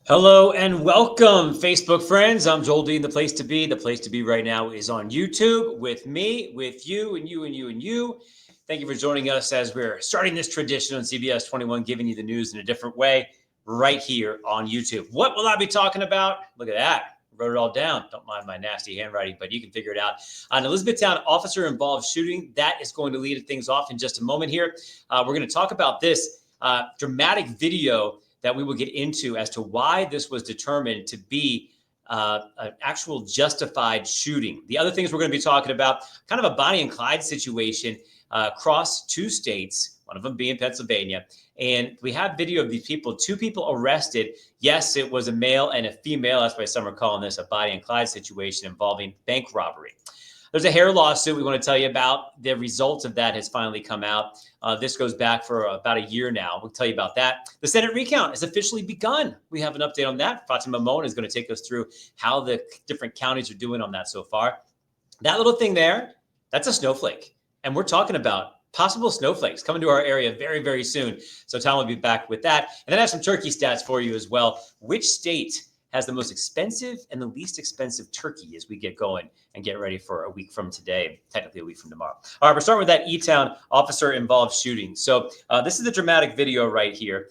Hello and welcome, Facebook friends. I'm Joel Dean, the place to be. The place to be right now is on YouTube with me, with you, and you, and you, and you. Thank you for joining us as we're starting this tradition on CBS 21, giving you the news in a different way right here on YouTube. What will I be talking about? Look at that. Wrote it all down. Don't mind my nasty handwriting, but you can figure it out. An Elizabethtown officer-involved shooting. That is going to lead things off in just a moment here. We're going to talk about this dramatic video that we will get into as to why this was determined to be an actual justified shooting. The other things we're going to be talking about, kind of a Bonnie and Clyde situation across two states, one of them being Pennsylvania. And we have video of these people, two people arrested. Yes, it was a male and a female. That's why some are calling this a Bonnie and Clyde situation involving bank robbery. There's a hair lawsuit we want to tell you about. The results of that has finally come out. This goes back for about a year now. We'll tell you about that. The Senate recount has officially begun. We have an update on that. Fatima Moien is going to take us through how the different counties are doing on that so far. That little thing there, that's a snowflake. And we're talking about possible snowflakes coming to our area very, very soon. So Tom will be back with that. And then I have some turkey stats for you as well. Which state has the most expensive and the least expensive turkey as we get going and get ready for a week from today, technically a week from tomorrow. All right, we're starting with that E-Town officer-involved shooting. So this is a dramatic video right here.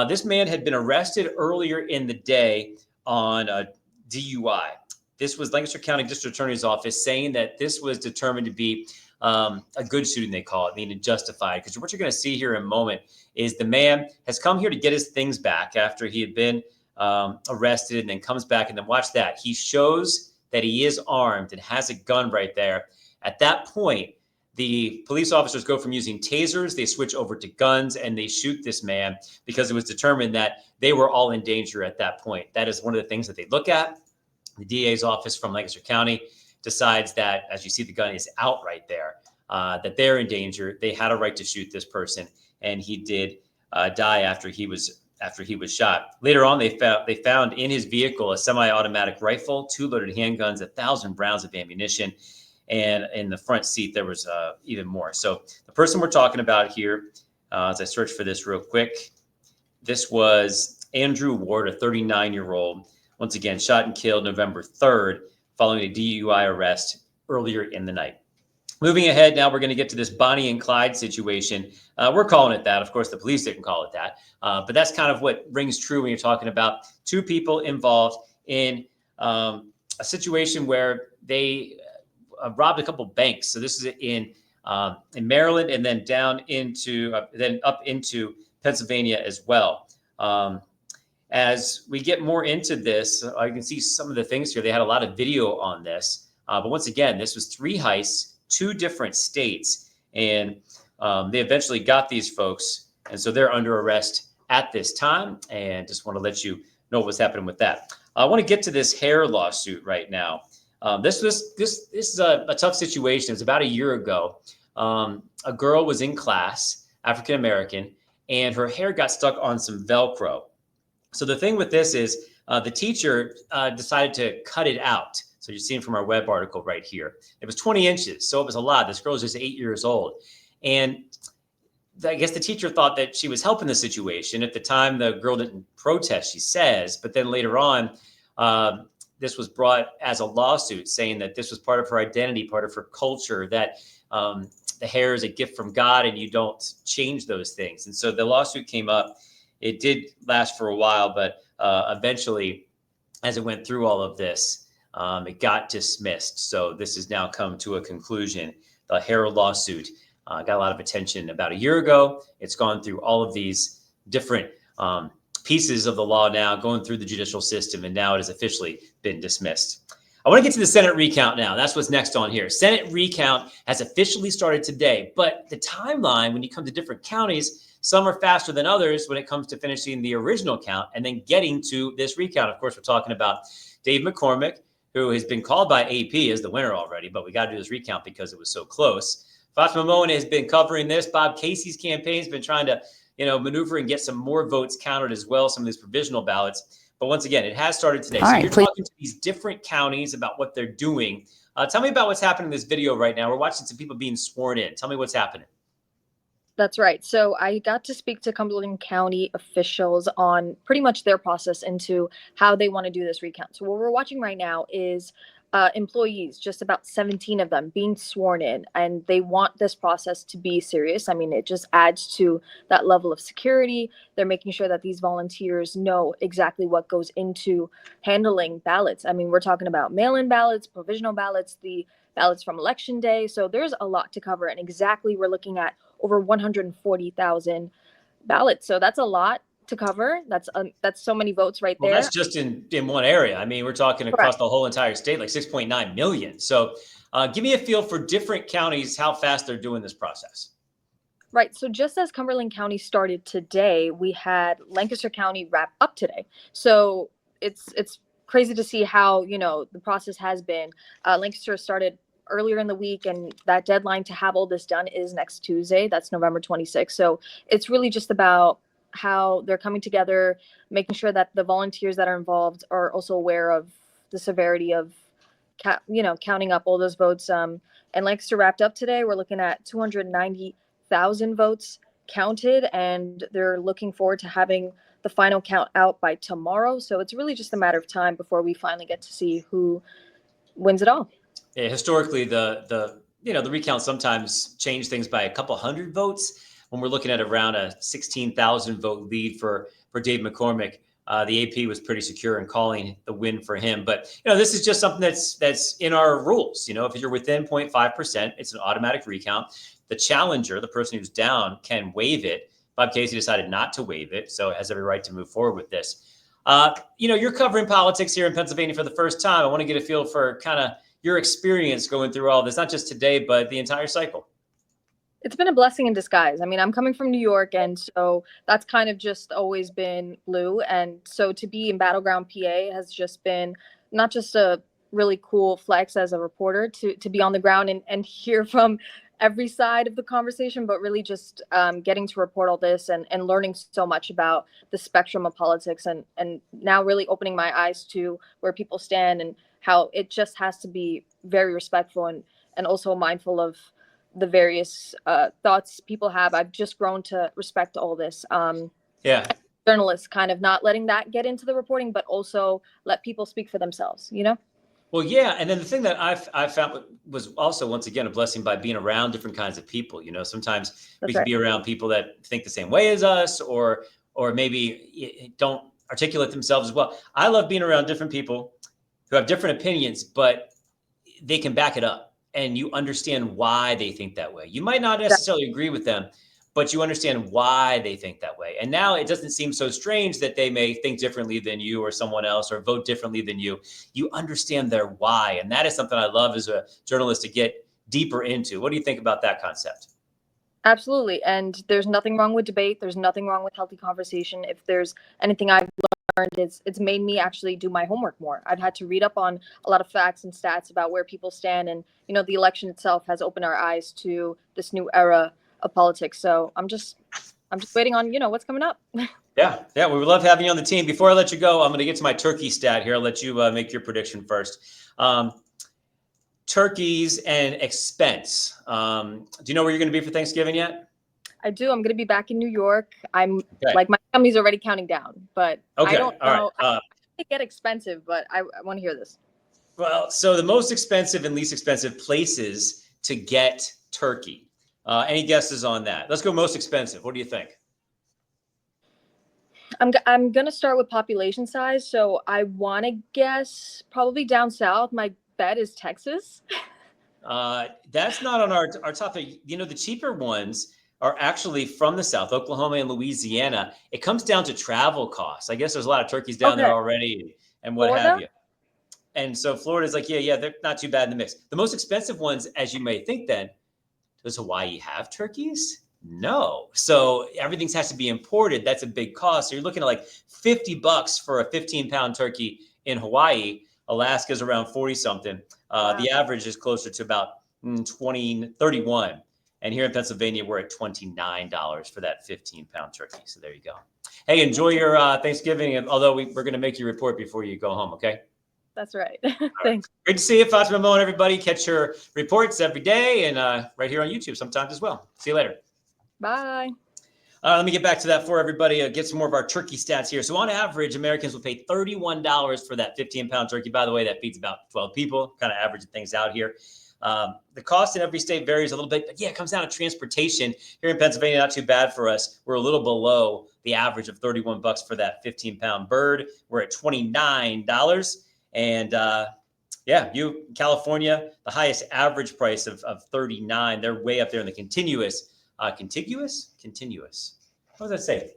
This man had been arrested earlier in the day on a DUI. This was Lancaster County District Attorney's Office saying that this was determined to be a good shooting, they call it, meaning justified. Because what you're going to see here in a moment is the man has come here to get his things back after he had been arrested, and then comes back, and then watch that. He shows that he is armed and has a gun right there. At that point, the police officers go from using tasers, they switch over to guns, and they shoot this man because it was determined that they were all in danger at that point. That is one of the things that they look at. The DA's office from Lancaster County decides that, as you see, the gun is out right there, that they're in danger. They had a right to shoot this person, and he did die after he was shot. Later on, they found in his vehicle a semi-automatic rifle, 2 loaded handguns, 1,000 rounds of ammunition, and in the front seat there was even more. So the person we're talking about here, as I search for this real quick, this was Andrew Ward, a 39-year-old, once again shot and killed November 3rd following a DUI arrest earlier in the night. Moving ahead, now we're going to get to this Bonnie and Clyde situation. We're calling it that. Of course, the police didn't call it that. But that's kind of what rings true when you're talking about two people involved in a situation where they robbed a couple banks. So this is in Maryland, and then down into then up into Pennsylvania as well. As we get more into this, you can see some of the things here. They had a lot of video on this. But once again, this was 3 heists, 2 different states, and they eventually got these folks, and so they're under arrest at this time. And just want to let you know what's happening with that. I want to get to this hair lawsuit right now. This is a tough situation. It was about a year ago. A girl was in class, African American, and her hair got stuck on some Velcro. So the thing with this is the teacher decided to cut it out. So you're seeing from our web article right here. It was 20 inches, so it was a lot. This girl is just 8 years old. And I guess the teacher thought that she was helping the situation. At the time, the girl didn't protest, she says. But then later on, this was brought as a lawsuit saying that this was part of her identity, part of her culture, that the hair is a gift from God and you don't change those things. And so the lawsuit came up. It did last for a while, but eventually, as it went through all of this, it got dismissed. So this has now come to a conclusion. The hair lawsuit got a lot of attention about a year ago. It's gone through all of these different pieces of the law now, going through the judicial system, and now it has officially been dismissed. I want to get to the Senate recount now. That's what's next on here. Senate recount has officially started today, but the timeline when you come to different counties, some are faster than others when it comes to finishing the original count and then getting to this recount. Of course, we're talking about Dave McCormick, who has been called by AP as the winner already, but we got to do this recount because it was so close. Fatima Moien has been covering this. Bob Casey's campaign has been trying to, maneuver and get some more votes counted as well, some of these provisional ballots. But once again, it has started today. So you're talking to these different counties about what they're doing. Tell me about what's happening in this video right now. We're watching some people being sworn in. Tell me what's happening. That's right. So I got to speak to Cumberland County officials on pretty much their process into how they want to do this recount. So what we're watching right now is employees, just about 17 of them, being sworn in, and they want this process to be serious. I mean, it just adds to that level of security. They're making sure that these volunteers know exactly what goes into handling ballots. I mean, we're talking about mail-in ballots, provisional ballots, the ballots from election day. So there's a lot to cover, and exactly we're looking at over 140,000 ballots. So that's a lot to cover. That's so many votes right Well, there. that's just in one area. I mean, we're talking across Correct. the whole entire state, like 6.9 million. So give me a feel for different counties, how fast they're doing this process. Right. So just as Cumberland County started today, we had Lancaster County wrap up today. So it's crazy to see how, the process has been. Lancaster started earlier in the week, and that deadline to have all this done is next Tuesday. That's November 26th. So it's really just about how they're coming together, making sure that the volunteers that are involved are also aware of the severity of, counting up all those votes. And Lancaster wrapped up today. We're looking at 290,000 votes counted, and they're looking forward to having the final count out by tomorrow. So it's really just a matter of time before we finally get to see who wins it all. Yeah, historically, the recount sometimes change things by a couple hundred votes. When we're looking at around a 16,000 vote lead for Dave McCormick, the AP was pretty secure in calling the win for him. But this is just something that's in our rules. If you're within 0.5%, it's an automatic recount. The challenger, the person who's down, can waive it. Bob Casey decided not to waive it, so it has every right to move forward with this. You're covering politics here in Pennsylvania for the first time. I want to get a feel for kind of your experience going through all this, not just today, but the entire cycle. It's been a blessing in disguise. I mean, I'm coming from New York, and so that's kind of just always been blue. And so to be in Battleground, PA has just been not just a really cool flex as a reporter to be on the ground and hear from every side of the conversation, but really just getting to report all this and learning so much about the spectrum of politics, and now really opening my eyes to where people stand and how it just has to be very respectful and also mindful of the various thoughts people have. I've just grown to respect all this. Yeah. Journalists kind of not letting that get into the reporting, but also let people speak for themselves, Well, yeah. And then the thing that I found was also, once again, a blessing by being around different kinds of people. Sometimes we can be around people that think the same way as us, or maybe don't articulate themselves as well. I love being around different people who have different opinions, but they can back it up. And you understand why they think that way. You might not necessarily agree with them, but you understand why they think that way. And now it doesn't seem so strange that they may think differently than you or someone else, or vote differently than you. You understand their why. And that is something I love as a journalist to get deeper into. What do you think about that concept? Absolutely. And there's nothing wrong with debate. There's nothing wrong with healthy conversation. If there's anything I've learned, it's made me actually do my homework more. I've had to read up on a lot of facts and stats about where people stand. And, the election itself has opened our eyes to this new era of politics. So I'm just waiting on, what's coming up. Yeah. We would love having you on the team. Before I let you go, I'm going to get to my turkey stat here. I'll let you make your prediction first. Turkeys and expense. Do you know where you're going to be for Thanksgiving yet? I do. I'm going to be back in New York. I'm like, my family's already counting down, but I don't know. All right. It get expensive, but I want to hear this. Well, so the most expensive and least expensive places to get turkey. Any guesses on that? Let's go most expensive. What do you think? I'm going to start with population size. So I want to guess probably down south. My bet is Texas. That's not on our top. The cheaper ones are actually from the South, Oklahoma and Louisiana. It comes down to travel costs. I guess there's a lot of turkeys down there already and what have you. And so Florida's like, yeah, they're not too bad in the mix. The most expensive ones, as you may think then, does Hawaii have turkeys? No. So everything has to be imported. That's a big cost. So you're looking at like $50 for a 15-pound turkey in Hawaii. Alaska's around 40 something. Wow. The average is closer to about 31. And here in Pennsylvania, we're at $29 for that 15-pound turkey. So there you go. Hey, enjoy your Thanksgiving. Although we're going to make you report before you go home, okay? That's right. Thanks. Great to see you, Fatima Moien, everybody. Catch your reports every day and right here on YouTube sometimes as well. See you later. Bye. Let me get back to that for everybody. Get some more of our turkey stats here. So on average, Americans will pay $31 for that 15-pound turkey. By the way, that feeds about 12 people, kind of averaging things out here. The cost in every state varies a little bit, but yeah, it comes down to transportation. Here in Pennsylvania, not too bad for us. We're a little below the average of $31 for that 15-pound bird. We're at $29. And yeah, California, the highest average price of $39. They're way up there in the contiguous. Contiguous? What does that say?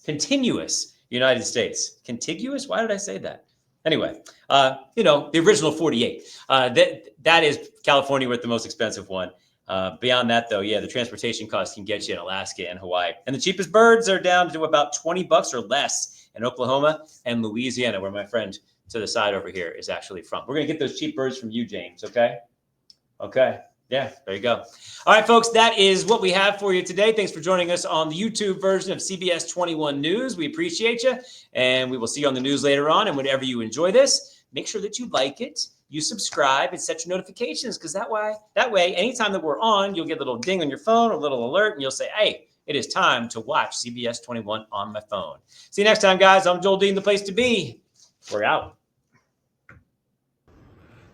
Continuous United States. Contiguous? Why did I say that? Anyway, the original 48. That is California with the most expensive one. Beyond that, though, yeah, the transportation costs can get you in Alaska and Hawaii. And the cheapest birds are down to about $20 or less in Oklahoma and Louisiana, where my friend to the side over here is actually from. We're going to get those cheap birds from you, James, okay? Okay. Yeah, there you go. All right, folks, that is what we have for you today. Thanks for joining us on the YouTube version of CBS 21 News. We appreciate you, and we will see you on the news later on. And whenever you enjoy this, make sure that you like it, you subscribe, and set your notifications, because that way, anytime that we're on, you'll get a little ding on your phone, a little alert, and you'll say, hey, it is time to watch CBS 21 on my phone. See you next time, guys. I'm Joel Dean, the place to be. We're out.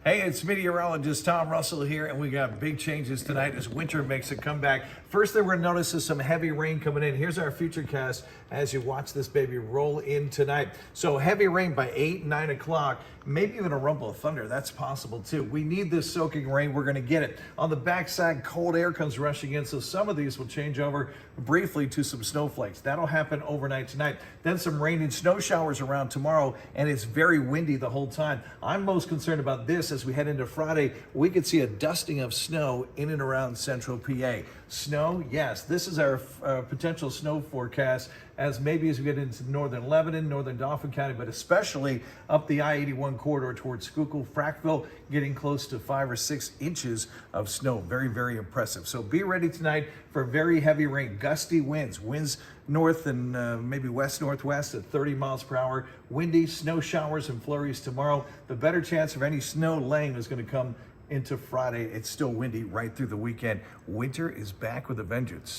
Hey, it's meteorologist Tom Russell here, and we got big changes tonight as winter makes a comeback. First thing we're going to notice is some heavy rain coming in. Here's our futurecast as you watch this baby roll in tonight. So heavy rain by 8, 9 o'clock, maybe even a rumble of thunder. That's possible too. We need this soaking rain. We're going to get it. On the backside, cold air comes rushing in, so some of these will change over briefly to some snowflakes. That'll happen overnight tonight. Then some rain and snow showers around tomorrow, and it's very windy the whole time. I'm most concerned about this as we head into Friday. We could see a dusting of snow in and around central PA. Snow, yes, this is our potential snow forecast as we get into northern Lebanon, northern Dauphin County, but especially up the I-81 corridor towards Schuylkill, Frackville, getting close to 5 or 6 inches of snow. Very, very impressive. So be ready tonight for very heavy rain, gusty winds north and maybe west-northwest at 30 miles per hour. Windy, snow showers and flurries tomorrow. The better chance of any snow laying is going to come into Friday. It's still windy right through the weekend. Winter is back with a vengeance.